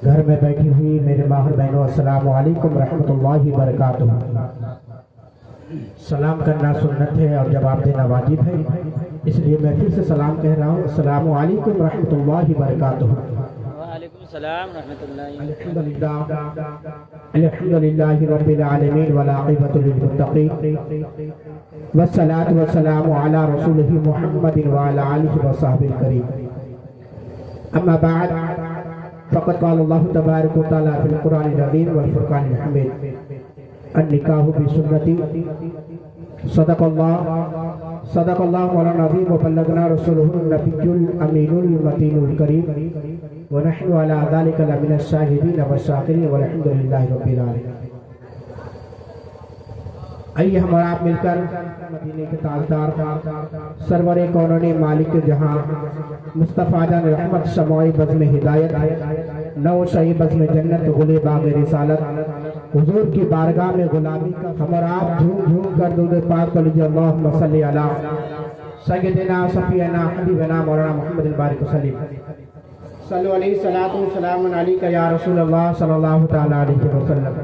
گھر میں بیٹھی ہوئی میرے ماہر بہنوں، السلام علیکم ورحمۃ اللہ وبرکاتہ۔ سلام کرنا سنت ہے اور جواب دینا واجب ہے، اس لیے میں پھر سے سلام کہہ رہا ہوں، السلام علیکم ورحمۃ اللہ وبرکاتہ۔ وعلیکم السلام ورحمۃ اللہ۔ الحمدللہ رب العالمین والعاقبۃ للمتقین والصلاۃ والسلام علی رسولہ محمد وعلی آلہ وصحبہ الکریم، اما بعد فقد قال اللہ تبارک و تعالی فی القرآن العظیم والفرقان الحمید النکاح بسنتی صدق اللہ مولانا العظیم وبلغنا رسولہ النبی الامین المتین الکریم ونحن علی ذلک لمن الشاہدین والشاکرین والحمد للہ رب العالمین۔ آئیے ہم اور آپ مل کر مدینے کے تاجدار سرور کونین مالک جہاں مصطفیٰ جان رحمت شموع بزم ہدایت نو شہی بزم جنت غل باغ رسالت حضور کی بارگاہ میں غلامی کا ہم اور آپ جھوم جھوم کر درود پاک پڑھ لیجیے، اللہم صلی علی سیدنا شفیعنا حبیبنا مولانا محمد البارک وسلم صلو علیہ الصلاۃ والسلام علیک یا رسول اللہ صلی اللہ تعالی علیہ وسلم۔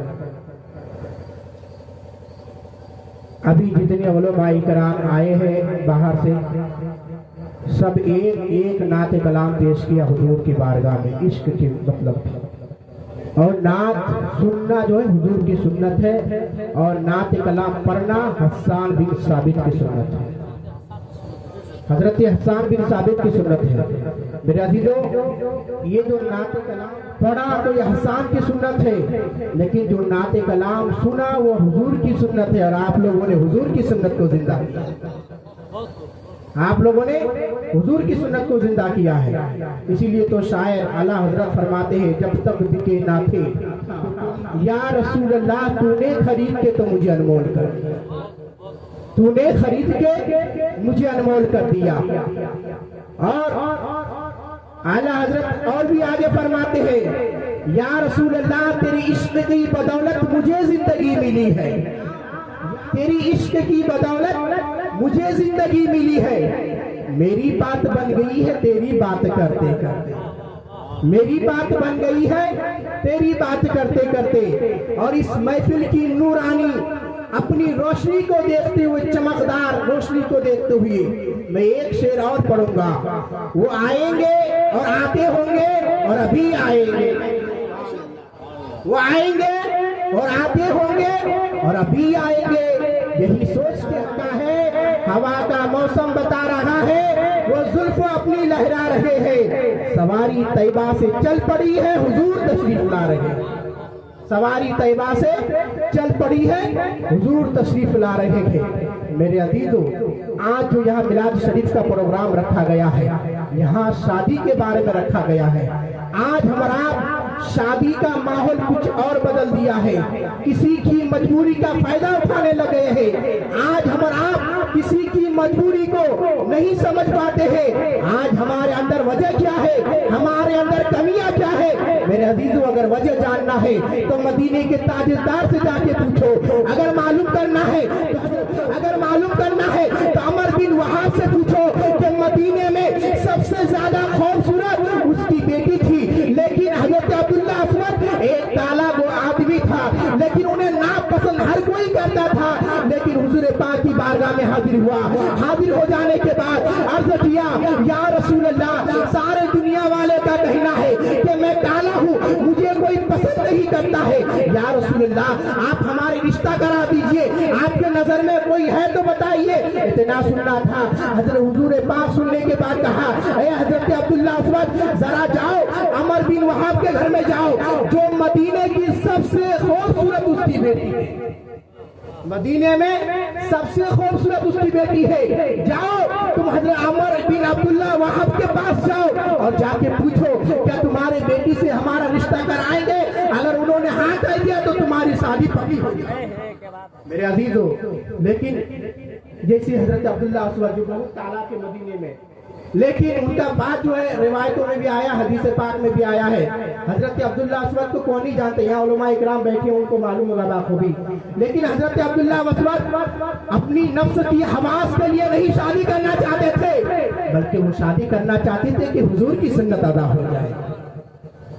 ابھی جتنے علماء کرام آئے ہیں باہر سے، سب ایک نعت کلام پیش کیا حضور کی بارگاہ میں، عشق کی مطلب تھا، اور نعت سننا جو ہے حضور کی سنت ہے، اور نعت کلام پڑھنا حسان بن ثابت کی سنت ہے، حضرت حسان بن ثابت کی سنت ہے۔ میرے عزیزو، یہ جو نعت کلام پڑھا تو یہ حسان کی سنت ہے، لیکن جو نعت کلام سنا وہ حضور کی سنت ہے، اور آپ لوگوں نے حضور کی سنت کو زندہ کیا، آپ لوگوں نے حضور کی سنت کو زندہ کیا ہے۔ اسی لیے تو شاعر اعلیٰ حضرت فرماتے ہیں، جب تک بکے نہ تھے یا رسول اللہ تو نے خرید کے تو مجھے انمول کر دیا، تو نے خرید کے مجھے انمول کر دیا۔ اور اعلیٰ حضرت اور بھی آگے فرماتے ہیں، یا رسول اللہ تیری عشق کی بدولت مجھے زندگی ملی ہے، تیری عشق کی بدولت مجھے زندگی ملی ہے، میری بات بن گئی ہے تیری بات کرتے کرتے، میری بات بن گئی ہے تیری بات کرتے کرتے، اور اس محفل کی نورانی اپنی روشنی کو دیکھتے ہوئے، چمکدار روشنی کو دیکھتے ہوئے میں ایک شعر اور پڑھوں گا، وہ آئیں گے اور آتے ہوں گے اور ابھی آئیں گے، وہ آئیں گے اور آتے ہوں گے اور ابھی آئیں گے، یہی سوچ کے آتا ہے، ہوا کا موسم بتا رہا ہے، وہ زلف اپنی لہرا رہے ہیں، سواری طیبہ سے چل پڑی ہے حضور تشریف لا رہے ہیں، سواری طیبہ سے چل پڑی ہے حضور تشریف لا رہے ہیں۔ میرے عزیزو، آج جو یہاں میلاد شریف کا پروگرام رکھا گیا ہے، یہاں شادی کے بارے میں رکھا گیا ہے۔ آج ہمارا شادی کا ماحول کچھ اور بدل دیا ہے، کسی کی مجبوری کا فائدہ اٹھانے لگے ہیں، آج ہمارا کسی کی مجبوری کو نہیں سمجھ پاتے ہیں، آج ہمارے اندر وجہ کیا ہے، ہمارے اندر کمیاں کیا ہے۔ میرے عزیزو، اگر وجہ جاننا ہے تو مدینے کے تاجدار سے جا کے پوچھو، اگر معلوم کرنا ہے تو عمر بن وہاب سے پوچھو کہ مدینے میں سب سے زیادہ خوبصورت اس کی بیٹی تھی، لیکن حضرت عبداللہ اسود ایک کالا وہ آدمی تھا، لیکن انہیں ناپسند ہر کوئی کرتا تھا، لیکن حضور پاک کی بارگاہ میں حاضر ہوا، حاضر ہو جانے کے بعد عرض کیا، یا رسول اللہ سارے دنیا والے کا کہنا ہے کہ میں کالا ہوں، مجھے کوئی پسند نہیں کرتا ہے، یا رسول اللہ آپ ہمارے رشتہ کرا دیجئے، آپ کے نظر میں کوئی ہے تو بتائیے۔ اتنا سننا تھا، حضرت حضور پاک سننے کے بعد کہا، اے حضرت عبداللہ اسود ذرا جاؤ عمر بن وہاب کے گھر میں جاؤ، جو مدینے کی سب سے خوبصورت اس کی بیٹی ہے، مدینے میں سب سے خوبصورت اس کی بیٹی ہے، جاؤ تم حضرت عمر بن عبداللہ وہاب کے پاس جاؤ اور جا کے پوچھو کیا تمہارے بیٹی سے ہمارا رشتہ کرائیں گے، اگر انہوں نے ہاں کہہ دیا تو تمہاری شادی پکی ہو جائے۔ میرے عزیزو، لیکن جیسے حضرت عبداللہ اسود جو بہت تعالیٰ کے مدینے میں، لیکن ان کا بات جو ہے روایتوں میں بھی آیا، حدیث پاک میں بھی آیا ہے، حضرت عبداللہ اسود کو کون نہیں جانتے، یہاں علماء اکرام بیٹھے ہیں ان کو معلوم ہوگا بخوبی، لیکن حضرت عبداللہ اسود اپنی نفس کی حواس کے لیے نہیں شادی کرنا چاہتے تھے، بلکہ وہ شادی کرنا چاہتے تھے کہ حضور کی سنت ادا ہو جائے،